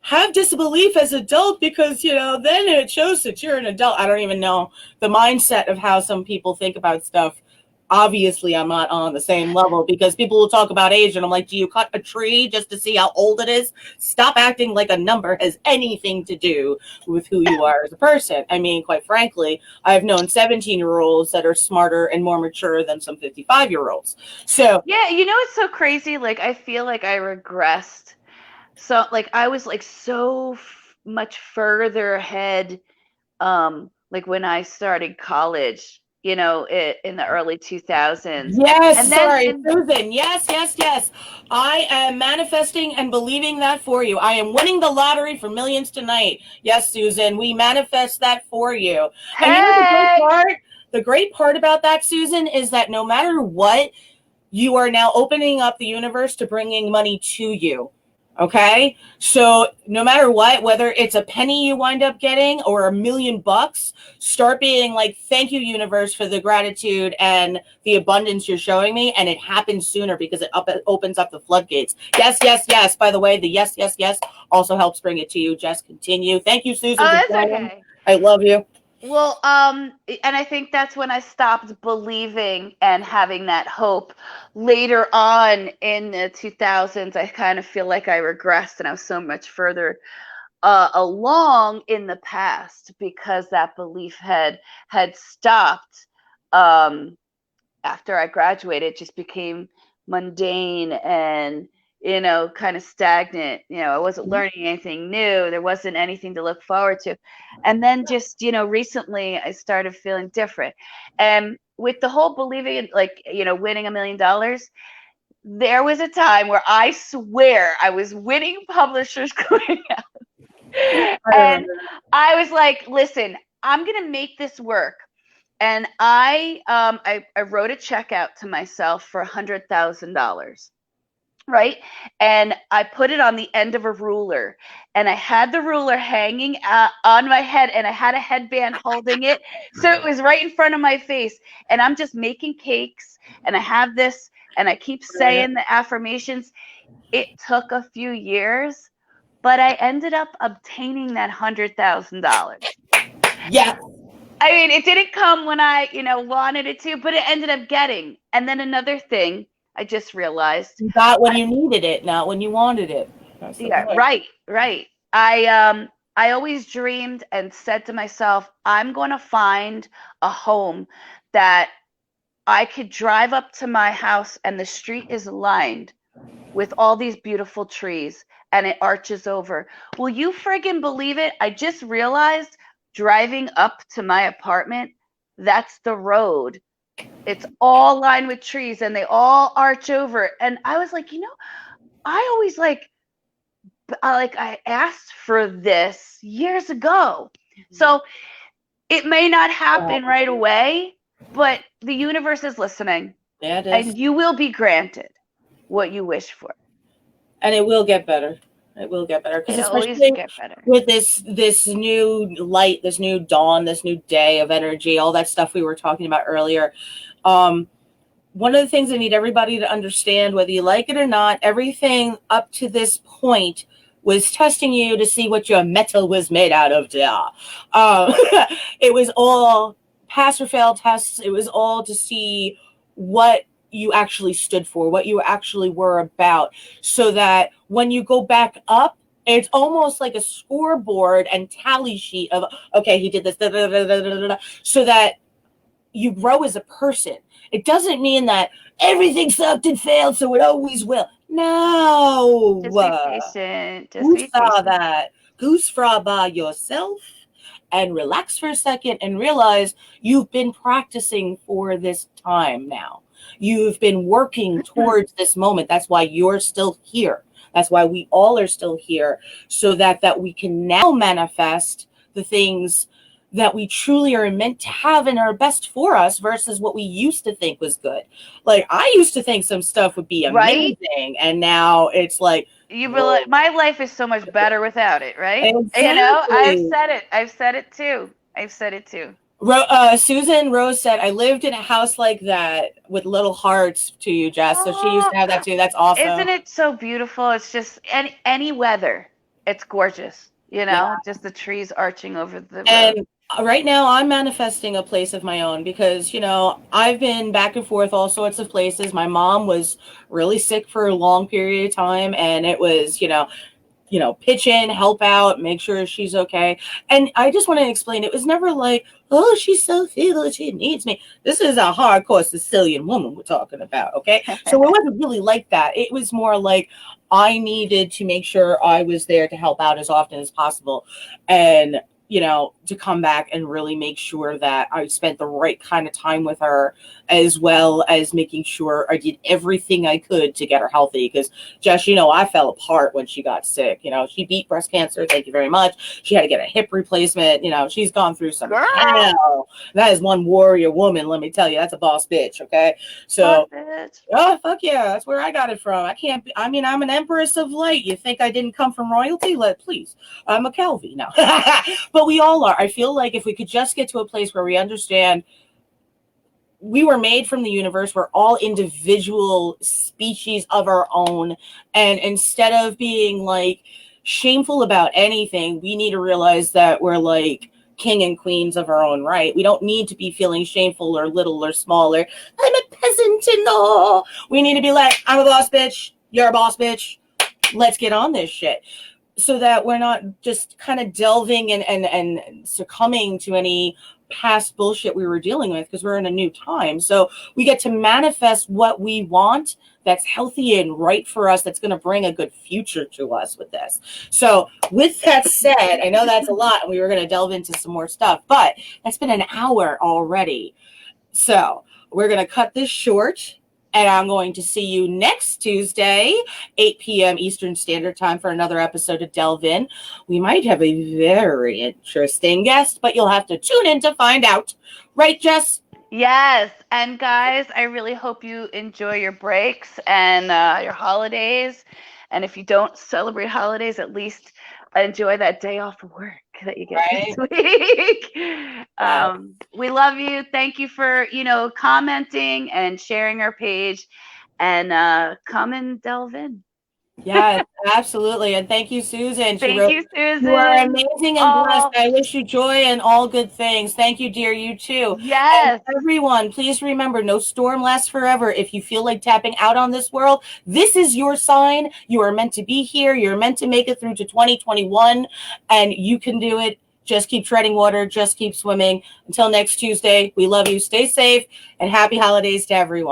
have disbelief as adult because, then it shows that you're an adult. I don't even know the mindset of how some people think about stuff. Obviously, I'm not on the same level because people will talk about age and I'm like, do you cut a tree just to see how old it is? Stop acting like a number has anything to do with who you are as a person. I mean, quite frankly, I've known 17-year-olds that are smarter and more mature than some 55-year-olds. So yeah, it's so crazy. Like, I feel like I regressed. So like I was like so much further ahead, like when I started college in the early 2000s. Yes, And sorry, Susan. Yes, yes, yes. I am manifesting and believing that for you. I am winning the lottery for millions tonight. Yes, Susan, we manifest that for you. Hey! And you know the great part? The great part about that, Susan, is that no matter what, you are now opening up the universe to bringing money to you. Okay? So no matter what, whether it's a penny you wind up getting or $1 million, start being like, thank you, universe, for the gratitude and the abundance you're showing me. And it happens sooner because it opens up the floodgates. Yes, yes, yes. By the way, the yes, yes, yes also helps bring it to you. Just continue. Thank you, Susan. Oh, that's okay. I love you. Well, and I think that's when I stopped believing and having that hope. Later on in the 2000s, I kind of feel like I regressed and I was so much further along in the past because that belief had stopped after I graduated. It just became mundane and kind of stagnant. I wasn't learning anything new. There wasn't anything to look forward to. And then just, recently I started feeling different. And with the whole believing in winning $1 million, there was a time where I swear I was winning publishers going out. And I was like, listen, I'm going to make this work. And I wrote a check out to myself for $100,000. Right. And I put it on the end of a ruler and I had the ruler hanging on my head and I had a headband holding it. So it was right in front of my face and I'm just making cakes and I have this and I keep saying the affirmations. It took a few years, but I ended up obtaining that $100,000. Yeah. I mean, it didn't come when I, wanted it to, but it ended up getting. And then another thing I just realized. You got when you needed it, not when you wanted it. Yeah, right. I always dreamed and said to myself, I'm going to find a home that I could drive up to my house and the street is lined with all these beautiful trees and it arches over. Will you friggin' believe it? I just realized driving up to my apartment, that's the road. It's all lined with trees and they all arch over. And I was like, I always I asked for this years ago. So it may not happen right away, but the universe is listening. Yeah, it is. And you will be granted what you wish for. And it will get better. It will get better. Because especially get better. With this new light, this new dawn, this new day of energy, all that stuff we were talking about earlier. One of the things I need everybody to understand, whether you like it or not, everything up to this point was testing you to see what your metal was made out of. It was all pass or fail tests. It was all to see what you actually stood for, what you actually were about, so that when you go back up, it's almost like a scoreboard and tally sheet of, okay, he did this, so that you grow as a person. It doesn't mean that everything sucked and failed, so it always will. No. Just be patient. Goose frog by yourself and relax for a second and realize you've been practicing for this time now. You've been working towards this moment. That's why you're still here. That's why we all are still here, so that we can now manifest the things that we truly are meant to have and are best for us versus what we used to think was good. Like, I used to think some stuff would be amazing, right? And now it's like, my life is so much better without it, right? Exactly. I've said it too. Susan Rose said, I lived in a house like that with little hearts to you, Jess. So she used to have that too. That's awesome. Isn't it so beautiful? It's just any weather. It's gorgeous. Just the trees arching over the road. And right now I'm manifesting a place of my own because, I've been back and forth all sorts of places. My mom was really sick for a long period of time, and it was, pitch in, help out, make sure she's okay. And I just want to explain, it was never like, oh, she's so feeble, she needs me. This is a hardcore Sicilian woman we're talking about, okay? So it wasn't really like that. It was more like I needed to make sure I was there to help out as often as possible. And, to come back and really make sure that I spent the right kind of time with her, as well as making sure I did everything I could to get her healthy. Because Jess, I fell apart when she got sick. She beat breast cancer. Thank you very much. She had to get a hip replacement. She's gone through some hell. That is one warrior woman. Let me tell you, that's a boss bitch. Okay. So, oh, fuck yeah. That's where I got it from. I'm an empress of light. You think I didn't come from royalty? Please. I'm a Kelvie now. But we all are. I feel like if we could just get to a place where we understand we were made from the universe, we're all individual species of our own. And instead of being shameful about anything, we need to realize that we're king and queens of our own right. We don't need to be feeling shameful or little or small or I'm a peasant and all. We need to be like, I'm a boss bitch. You're a boss bitch. Let's get on this shit. So that we're not just kind of delving and succumbing to any past bullshit we were dealing with, because we're in a new time. So we get to manifest what we want that's healthy and right for us, that's going to bring a good future to us with this. So with that said, I know that's a lot and we were going to delve into some more stuff, but that's been an hour already. So we're going to cut this short. And I'm going to see you next Tuesday, 8 p.m. Eastern Standard Time, for another episode of Delve In. We might have a very interesting guest, but you'll have to tune in to find out. Right, Jess? Yes. And guys, I really hope you enjoy your breaks and your holidays. And if you don't celebrate holidays, at least enjoy that day off of work that you get this week. We love you. Thank you for, commenting and sharing our page, and come and delve in. Yeah, absolutely. And thank you, Susan. Thank you, Susan. You are amazing and blessed. I wish you joy and all good things. Thank you, dear. You too. Yes. And everyone, please remember, no storm lasts forever. If you feel like tapping out on this world, this is your sign. You are meant to be here. You're meant to make it through to 2021, and you can do it. Just keep treading water. Just keep swimming. Until next Tuesday, we love you. Stay safe and happy holidays to everyone.